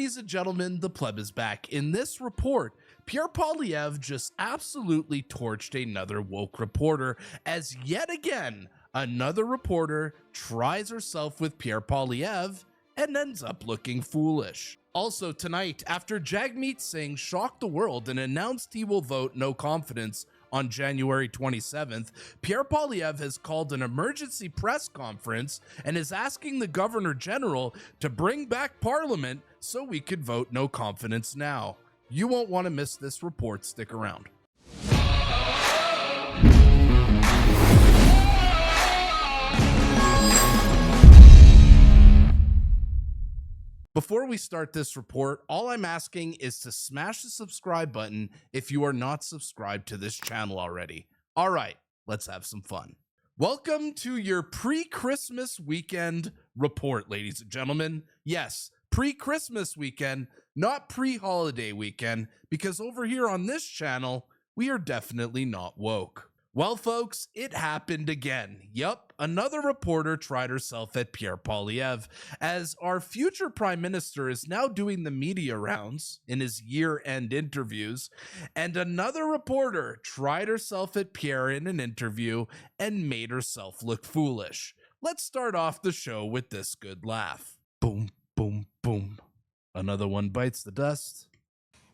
ladies and gentlemen, the Pleb is back. In this report, Pierre Poilievre just absolutely torched another woke reporter, as yet again, another reporter tries herself with Pierre Poilievre and ends up looking foolish. Also tonight, after Jagmeet Singh shocked the world and announced he will vote no confidence on January 27th, Pierre Poilievre has called an emergency press conference and is asking the Governor General to bring back Parliament so we could vote no confidence now. You won't want to miss this report. Stick around. Before we start this report, all I'm asking is to smash the subscribe button if you are not subscribed to this channel already. All right, let's have some fun. Welcome to your pre-Christmas weekend report, ladies and gentlemen. Yes, pre-Christmas weekend, not pre-holiday weekend, because over here on this channel, we are definitely not woke. Well, folks, it happened again. Yup, another reporter tried herself at Pierre Poilievre, as our future prime minister is now doing the media rounds in his year-end interviews, and another reporter tried herself at Pierre in an interview and made herself look foolish. Let's start off the show with this good laugh. Boom, boom, boom. Another one bites the dust.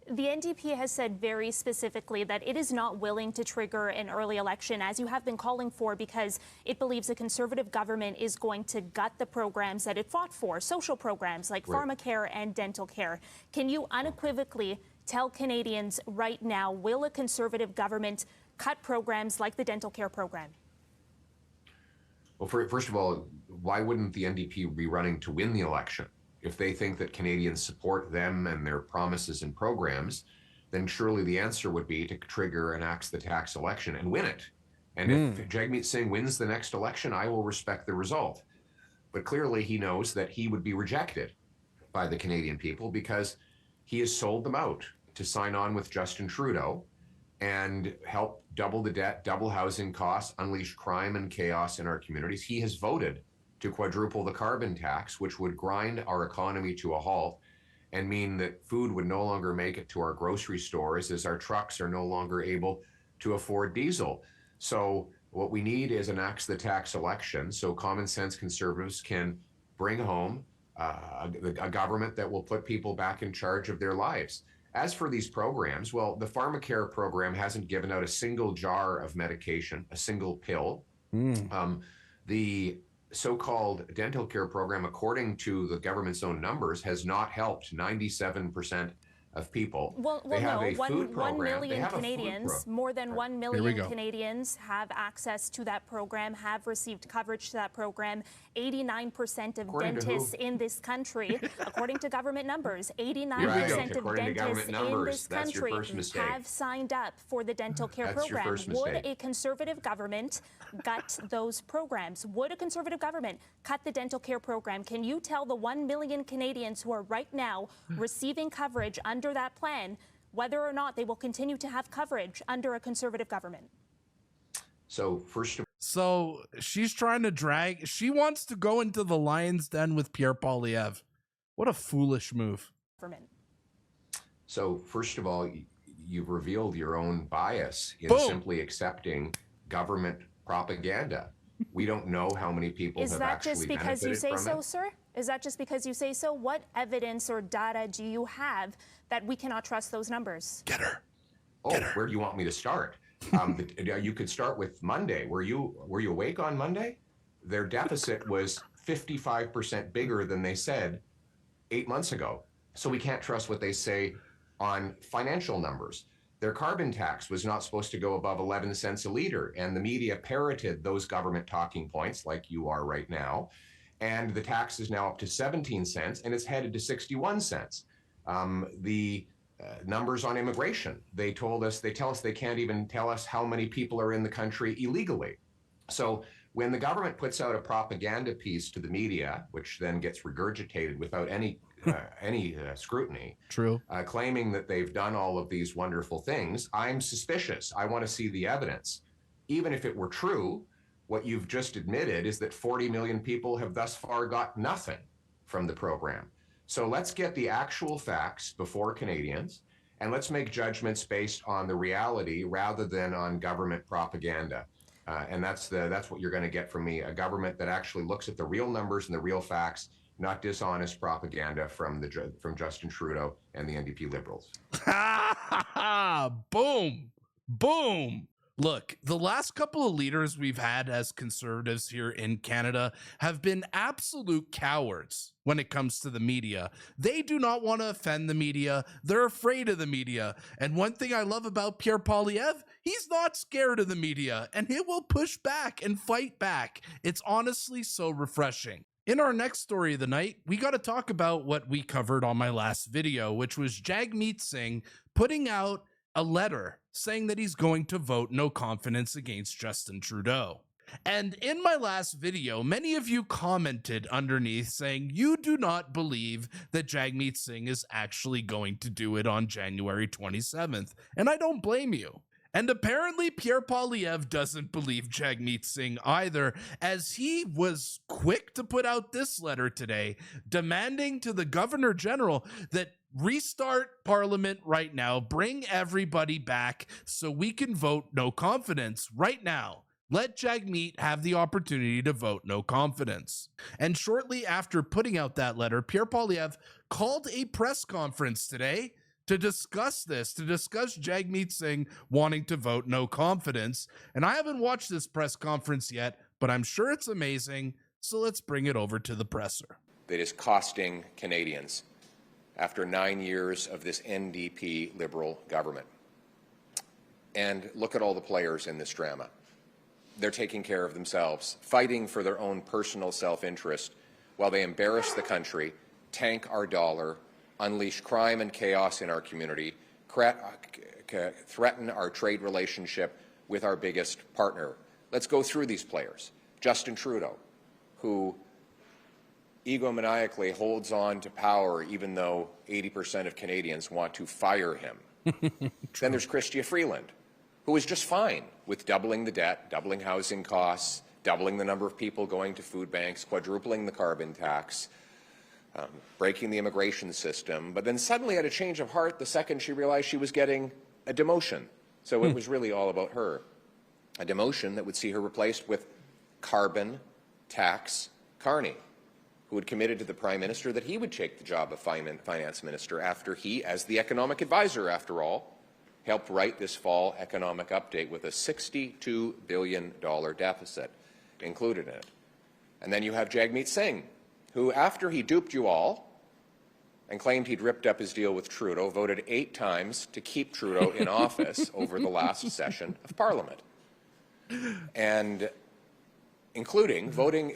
The NDP has said very specifically that it is not willing to trigger an early election, as you have been calling for, because it believes a Conservative government is going to gut the programs that it fought for, social programs like pharmacare and dental care. Can you unequivocally tell Canadians right now, will a Conservative government cut programs like the dental care program? Well, first of all, why wouldn't the NDP be running to win the election? If they think that Canadians support them and their promises and programs, then surely the answer would be to trigger an axe the tax election and win it. And if Jagmeet Singh wins the next election, I will respect the result. But clearly he knows that he would be rejected by the Canadian people because he has sold them out to sign on with Justin Trudeau and help double the debt, double housing costs, unleash crime and chaos in our communities. He has voted to quadruple the carbon tax, which would grind our economy to a halt and mean that food would no longer make it to our grocery stores as our trucks are no longer able to afford diesel. So what we need is an axe the tax election so common sense Conservatives can bring home a government that will put people back in charge of their lives. As for these programs, well, the pharmacare program hasn't given out a single jar of medication, a single pill. The so-called dental care program, according to the government's own numbers, has not helped 97% of people. Well, they have no, a food program. 1 million Canadians, more than 1 million Canadians have access to that program, have received coverage to that program. 89% of dentists in this country, according to government numbers, 89% of dentists in this country have signed up for the dental care program. Would a Conservative government gut those programs? Would a Conservative government cut the dental care program? Can you tell the 1 million Canadians who are right now receiving coverage under that plan whether or not they will continue to have coverage under a Conservative government? So she's trying to she wants to go into the lion's den with Pierre Poilievre. What a foolish move. So first of all, you've revealed your own bias in simply accepting government propaganda. We don't know how many people have actually benefited from it. Is that just because you say so, sir? Is that just because you say so? What evidence or data do you have that we cannot trust those numbers? Get her. Where do you want me to start? You could start with Monday. Were you awake on Monday? Their deficit was 55% bigger than they said 8 months ago. So we can't trust what they say on financial numbers. Their carbon tax was not supposed to go above 11 cents a liter, and the media parroted those government talking points like you are right now. And the tax is now up to 17 cents, and it's headed to 61 cents. The numbers on immigration, they tell us they can't even tell us how many people are in the country illegally. So when the government puts out a propaganda piece to the media, which then gets regurgitated without any scrutiny, claiming that they've done all of these wonderful things, I'm suspicious. I want to see the evidence. Even if it were true, what you've just admitted is that 40 million people have thus far got nothing from the program. So let's get the actual facts before Canadians, and let's make judgments based on the reality rather than on government propaganda. And that's what you're going to get from me, a government that actually looks at the real numbers and the real facts, not dishonest propaganda from Justin Trudeau and the NDP Liberals. Boom. Boom. Look, the last couple of leaders we've had as conservatives here in Canada have been absolute cowards when it comes to the media. They do not want to offend the media. They're afraid of the media. And one thing I love about Pierre Poilievre, he's not scared of the media, and he will push back and fight back. It's honestly so refreshing. In our next story of the night, we got to talk about what we covered on my last video, which was Jagmeet Singh putting out a letter saying that he's going to vote no confidence against Justin Trudeau. And in my last video, many of you commented underneath saying you do not believe that Jagmeet Singh is actually going to do it on January 27th. And I don't blame you. And apparently Pierre Poilievre doesn't believe Jagmeet Singh either, as he was quick to put out this letter today demanding to the Governor General that restart Parliament right now, bring everybody back so we can vote no confidence right now. Let Jagmeet have the opportunity to vote no confidence. And shortly after putting out that letter, Pierre Poilievre called a press conference today to discuss this, to discuss Jagmeet Singh wanting to vote no confidence. And I haven't watched this press conference yet, but I'm sure it's amazing. So let's bring it over to the presser. That is costing Canadians after 9 years of this NDP Liberal government. And look at all the players in this drama. They're taking care of themselves, fighting for their own personal self-interest while they embarrass the country, tank our dollar, unleash crime and chaos in our community, threaten our trade relationship with our biggest partner. Let's go through these players. Justin Trudeau, who egomaniacally holds on to power even though 80% of Canadians want to fire him. Then there's Chrystia Freeland, who is just fine with doubling the debt, doubling housing costs, doubling the number of people going to food banks, quadrupling the carbon tax, breaking the immigration system, but then suddenly had a change of heart the second she realized she was getting a demotion. So it was really all about her. A demotion that would see her replaced with carbon tax Carney, who had committed to the Prime Minister that he would take the job of Finance Minister after he, as the economic advisor after all, helped write this fall economic update with a $62 billion deficit included in it. And then you have Jagmeet Singh, who, after he duped you all and claimed he'd ripped up his deal with Trudeau, voted 8 times to keep Trudeau in office over the last session of Parliament, and including voting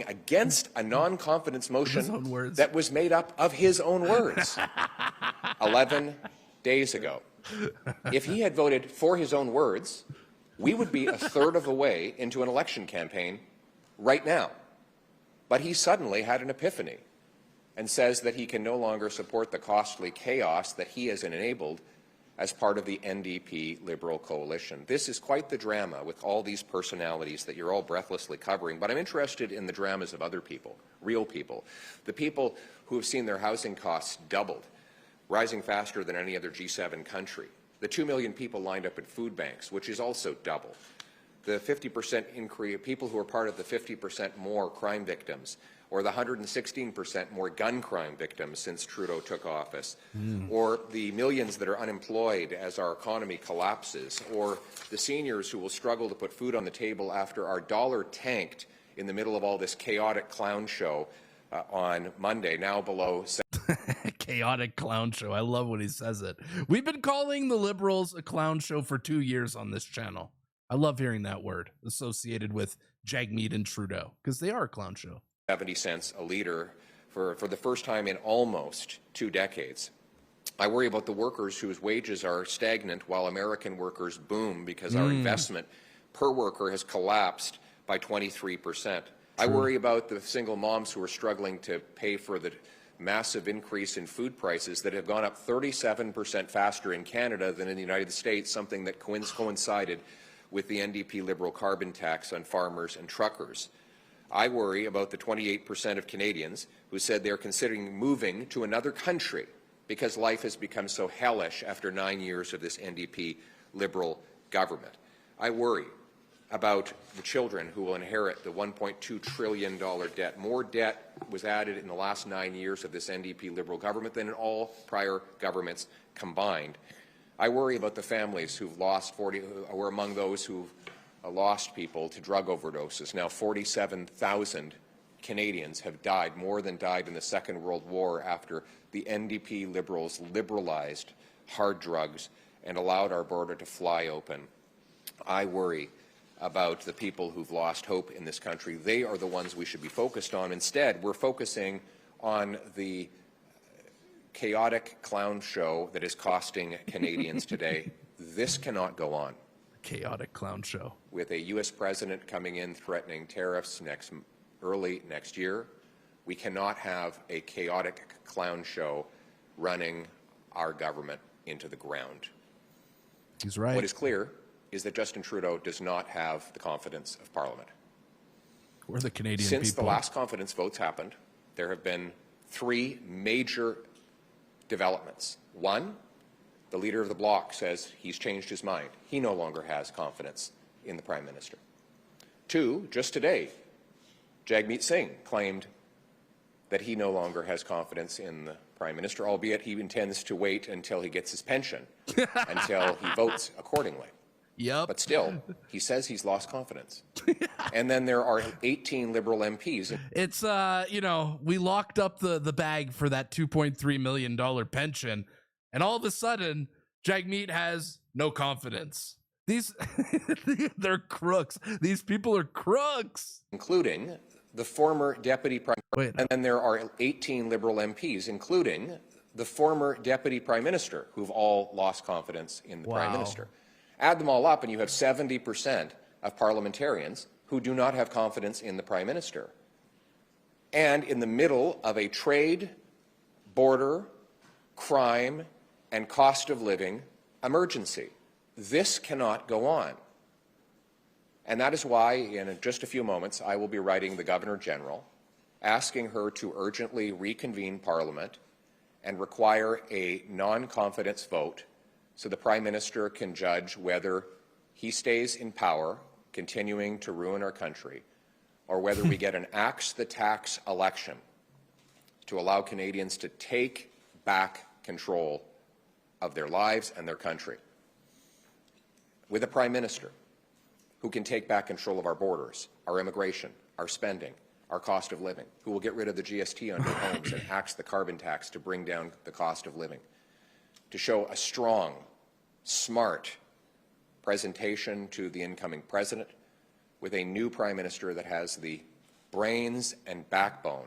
against a non-confidence motion that was made up of his own words 11 days ago. If he had voted for his own words, we would be a third of the way into an election campaign right now. But he suddenly had an epiphany and says that he can no longer support the costly chaos that he has enabled as part of the NDP Liberal coalition. This is quite the drama with all these personalities that you're all breathlessly covering, but I'm interested in the dramas of other people, real people, the people who have seen their housing costs doubled, rising faster than any other G7 country, the 2 million people lined up at food banks, which is also double, the 50% increase, people who are part of the 50% more crime victims, or the 116% more gun crime victims since Trudeau took office, or the millions that are unemployed as our economy collapses, or the seniors who will struggle to put food on the table after our dollar tanked in the middle of all this chaotic clown show on Monday, now below. Chaotic clown show. I love when he says it. We've been calling the Liberals a clown show for 2 years on this channel. I love hearing that word associated with Jagmeet and Trudeau, because they are a clown show. 70 cents a litre for the first time in almost 2 decades. I worry about the workers whose wages are stagnant while American workers boom because our investment per worker has collapsed by 23%. I worry about the single moms who are struggling to pay for the massive increase in food prices that have gone up 37% faster in Canada than in the United States, something that coincided with the NDP Liberal carbon tax on farmers and truckers. I worry about the 28% of Canadians who said they're considering moving to another country because life has become so hellish after 9 years of this NDP Liberal government. I worry about the children who will inherit the $1.2 trillion debt. More debt was added in the last 9 years of this NDP Liberal government than in all prior governments combined. I worry about the families who've lost who are among those who've lost people to drug overdoses. Now 47,000 Canadians have died, more than died in the Second World War after the NDP Liberals liberalized hard drugs and allowed our border to fly open. I worry about the people who've lost hope in this country. They are the ones we should be focused on. Instead, we're focusing on the chaotic clown show that is costing Canadians today. This cannot go on. Chaotic clown show. With a U.S. president coming in threatening tariffs early next year, we cannot have a chaotic clown show running our government into the ground. He's right. What is clear is that Justin Trudeau does not have the confidence of Parliament. We're the Canadian Since people. the last confidence votes happened, there have been 3 major developments. One, the leader of the Bloc says he's changed his mind. He no longer has confidence in the Prime Minister. 2, just today, Jagmeet Singh claimed that he no longer has confidence in the Prime Minister, albeit he intends to wait until he gets his pension, until he votes accordingly. Yep. But still, he says he's lost confidence. And then there are 18 Liberal MPs. It's, you know, we locked up the bag for that $2.3 million pension, and all of a sudden, Jagmeet has no confidence. These, they're crooks. These people are crooks. Including the former Deputy Prime Minister. And then there are 18 Liberal MPs, including the former Deputy Prime Minister, who've all lost confidence in the Prime Minister. Add them all up, and you have 70% of parliamentarians who do not have confidence in the Prime Minister. And in the middle of a trade, border, crime, and cost of living emergency. This cannot go on. And that is why, in just a few moments, I will be writing the Governor-General, asking her to urgently reconvene Parliament and require a non-confidence vote so the Prime Minister can judge whether he stays in power, continuing to ruin our country, or whether we get an axe-the-tax election to allow Canadians to take back control of their lives and their country. With a Prime Minister who can take back control of our borders, our immigration, our spending, our cost of living, who will get rid of the GST on new homes and axe the carbon tax to bring down the cost of living, to show a strong, smart presentation to the incoming president with a new Prime Minister that has the brains and backbone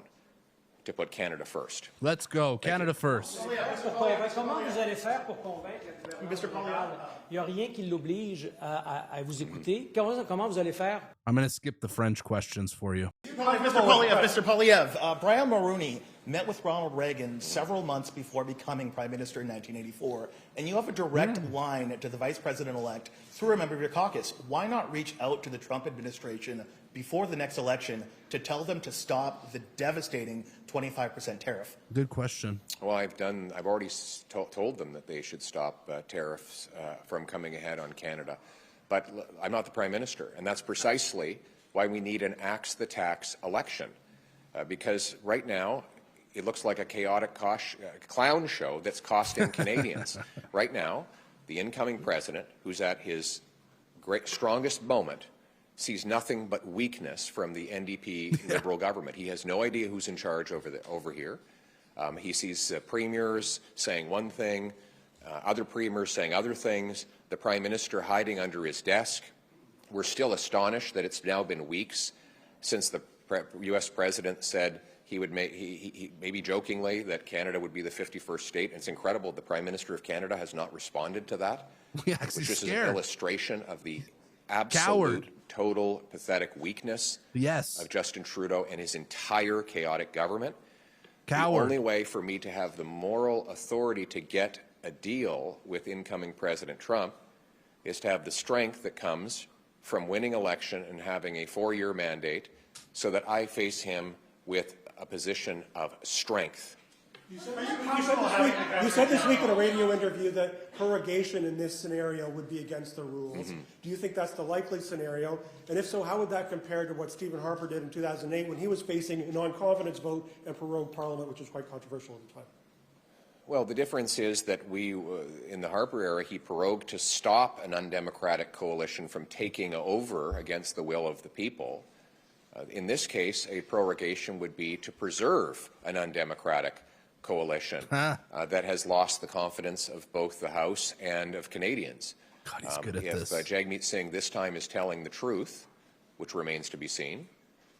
to put Canada first. Let's go. Canada first. Comment vous allez faire pour convaincre Mr. Poilievre? Il n'y a rien qui l'oblige à vous écouter. Comment vous allez faire? I'm going to skip the French questions for you. Mr. Poilievre, Brian Mulroney met with Ronald Reagan several months before becoming Prime Minister in 1984, and you have a direct line to the Vice President-elect through a member of your caucus. Why not reach out to the Trump administration before the next election to tell them to stop the devastating 25% tariff? Good question. Well, I've already told them that they should stop tariffs from coming ahead on Canada. But I'm not the Prime Minister, and that's precisely why we need an axe-the-tax election. Because right now, it looks like a chaotic clown show that's costing Canadians. Right now, the incoming president, who's at his strongest moment, sees nothing but weakness from the NDP Liberal government. He has no idea who's in charge over here. He sees premiers saying one thing, other premiers saying other things, the Prime Minister hiding under his desk. We're still astonished that it's now been weeks since the U.S. President said he would maybe jokingly that Canada would be the 51st state. It's incredible the Prime Minister of Canada has not responded to that, which is an illustration of the absolute, total, pathetic weakness of Justin Trudeau and his entire chaotic government. The only way for me to have the moral authority to get a deal with incoming President Trump is to have the strength that comes from winning election and having a 4-year mandate so that I face him with a position of strength. You said this week in a radio interview that prorogation in this scenario would be against the rules. Do you think that's the likely scenario? And if so, how would that compare to what Stephen Harper did in 2008 when he was facing a non-confidence vote and prorogued Parliament, which was quite controversial at the time? Well, the difference is that in the Harper era, he prorogued to stop an undemocratic coalition from taking over against the will of the people. In this case, a prorogation would be to preserve an undemocratic coalition that has lost the confidence of both the House and of Canadians. God, he's good at this. If Jagmeet Singh this time is telling the truth, which remains to be seen,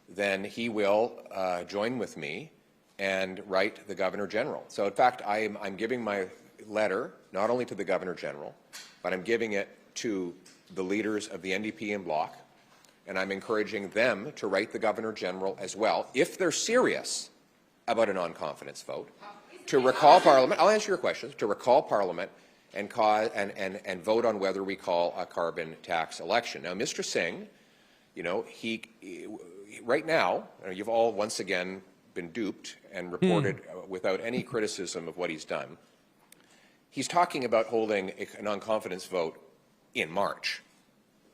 then he will join with me and write the Governor General. So, in fact, I'm giving my letter not only to the Governor General, but I'm giving it to the leaders of the NDP and Bloc, and I'm encouraging them to write the Governor General as well, if they're serious about a non-confidence vote, to recall Parliament. I'll answer your questions. To recall Parliament and vote on whether we call a carbon tax election. Now, Mr. Singh, you know, he right now, you've all once again been duped and reported without any criticism of what he's done. He's talking about holding a non-confidence vote in March.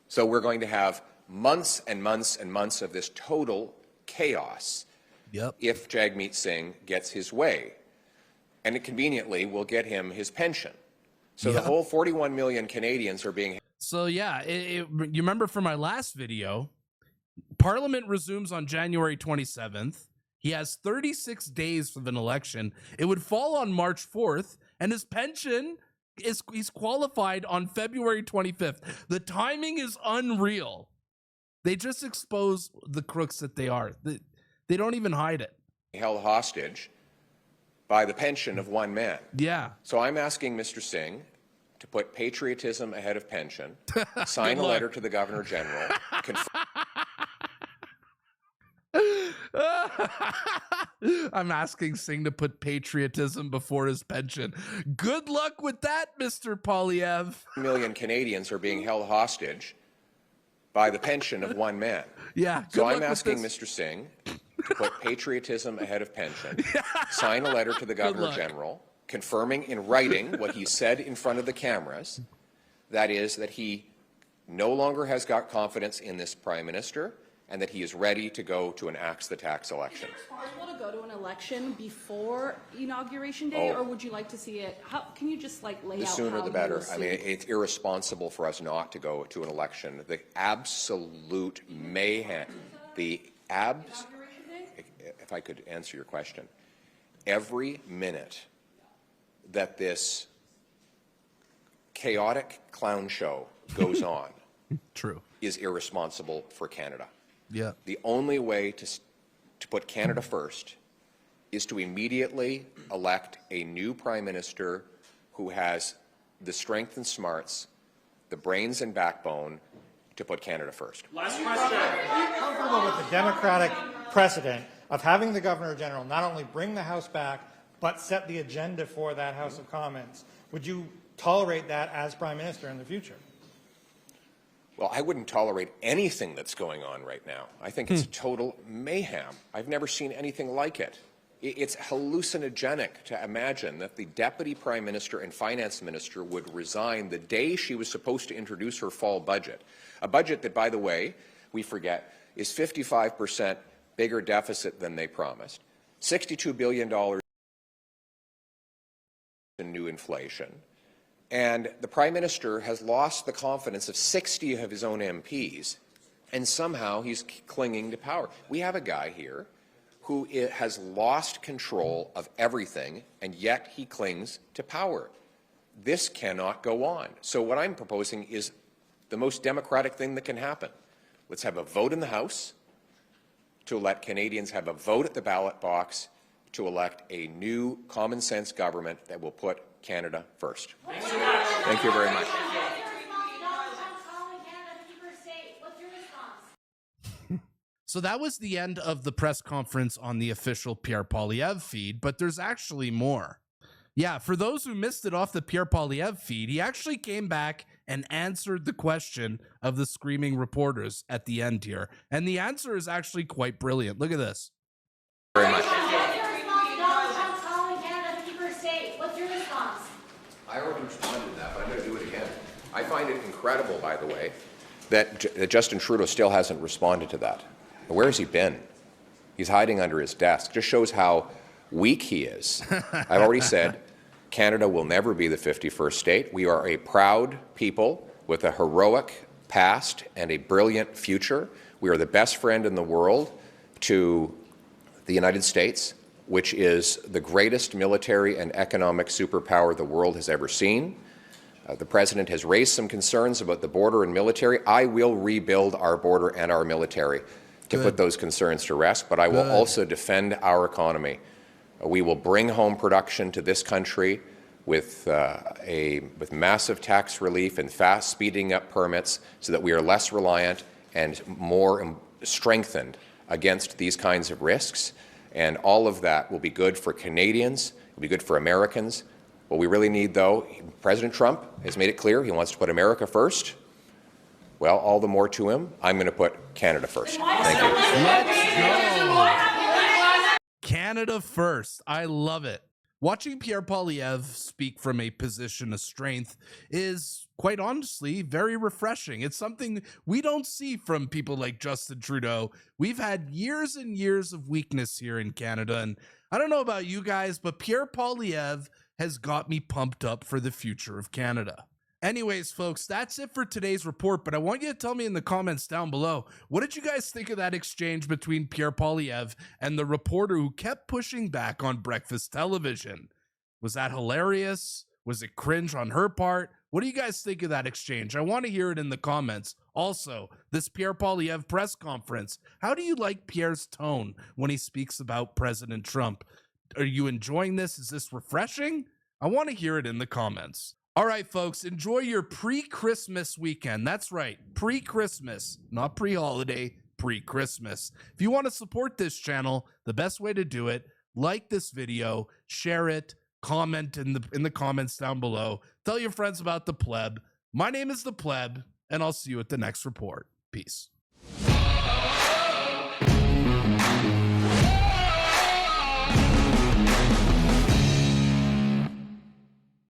So we're going to have months and months and months of this total chaos if Jagmeet Singh gets his way. And it conveniently will get him his pension. So the whole 41 million Canadians are being... So yeah, you remember from my last video, Parliament resumes on January 27th. He has 36 days of an election. It would fall on March 4th, and his pension he's qualified on February 25th. The timing is unreal. They just expose the crooks that they are. They don't even hide it. Held hostage by the pension of one man. Yeah. So I'm asking Mr. Singh to put patriotism ahead of pension, sign a letter to the Governor General, I'm asking Singh to put patriotism before his pension. Good luck with that, Mr. Poilievre. Million Canadians are being held hostage by the pension of one man. Yeah. So I'm asking Mr. Singh to put patriotism ahead of pension, sign a letter to the Governor General, confirming in writing what he said in front of the cameras, that is, that he no longer has got confidence in this Prime Minister, and that he is ready to go to an axe the tax election. Is it possible to go to an election before Inauguration Day, or would you like to see it? How can you just like lay out? The sooner the better. I mean, it's irresponsible for us not to go to an election. The absolute mayhem, if I could answer your question, every minute that this chaotic clown show goes on is irresponsible for Canada. Yeah. The only way to put Canada first is to immediately elect a new Prime Minister who has the strength and smarts, the brains and backbone to put Canada first. Last question. Are you comfortable with the Democratic precedent of having the Governor General not only bring the House back, but set the agenda for that House of Commons? Would you tolerate that as Prime Minister in the future? Well, I wouldn't tolerate anything that's going on right now. I think it's total mayhem. I've never seen anything like it. It's hallucinogenic to imagine that the Deputy Prime Minister and Finance Minister would resign the day she was supposed to introduce her fall budget. A budget that, by the way, we forget, is 55% bigger deficit than they promised, $62 billion in new inflation. And the Prime Minister has lost the confidence of 60 of his own MPs, and somehow he's clinging to power. We have a guy here who has lost control of everything, and yet he clings to power. This cannot go on. So what I'm proposing is the most democratic thing that can happen. Let's have a vote in the House to let Canadians have a vote at the ballot box to elect a new common-sense government that will put Canada first. Thank you very much. So that was the end of the press conference on the official Pierre Poilievre feed, but there's actually more. Yeah, for those who missed it off the Pierre Poilievre feed, he actually came back and answered the question of the screaming reporters at the end here. And the answer is actually quite brilliant. Look at this. Very much. What's your response? I already responded to that, but I'm going to do it again. I find it incredible, by the way, that Justin Trudeau still hasn't responded to that. Where has he been? He's hiding under his desk. Just shows how weak he is. I've already said Canada will never be the 51st state. We are a proud people with a heroic past and a brilliant future. We are the best friend in the world to the United States, which is the greatest military and economic superpower the world has ever seen. The President has raised some concerns about the border and military. I will rebuild our border and our military to put those concerns to rest, but I will also defend our economy. We will bring home production to this country with massive tax relief and fast speeding up permits so that we are less reliant and more strengthened against these kinds of risks. And all of that will be good for Canadians, it will be good for Americans. What we really need, though, President Trump has made it clear he wants to put America first. Well, all the more to him, I'm going to put Canada first. Thank you. Let's go. Canada first. I love it. Watching Pierre Poilievre speak from a position of strength is, quite honestly, very refreshing. It's something we don't see from people like Justin Trudeau. We've had years and years of weakness here in Canada, and I don't know about you guys, but Pierre Poilievre has got me pumped up for the future of Canada. Anyways, folks, that's it for today's report, but I want you to tell me in the comments down below, what did you guys think of that exchange between Pierre Poilievre and the reporter who kept pushing back on breakfast television? Was that hilarious? Was it cringe on her part? What do you guys think of that exchange? I want to hear it in the comments. Also, this Pierre Poilievre press conference, how do you like Pierre's tone when he speaks about President Trump? Are you enjoying this? Is this refreshing? I want to hear it in the comments. All right, folks, enjoy your pre-Christmas weekend. That's right, pre-Christmas, not pre-holiday, pre-Christmas. If you want to support this channel, the best way to do it, like this video, share it, comment in the comments down below. Tell your friends about the Pleb. My name is the Pleb, and I'll see you at the next report. Peace.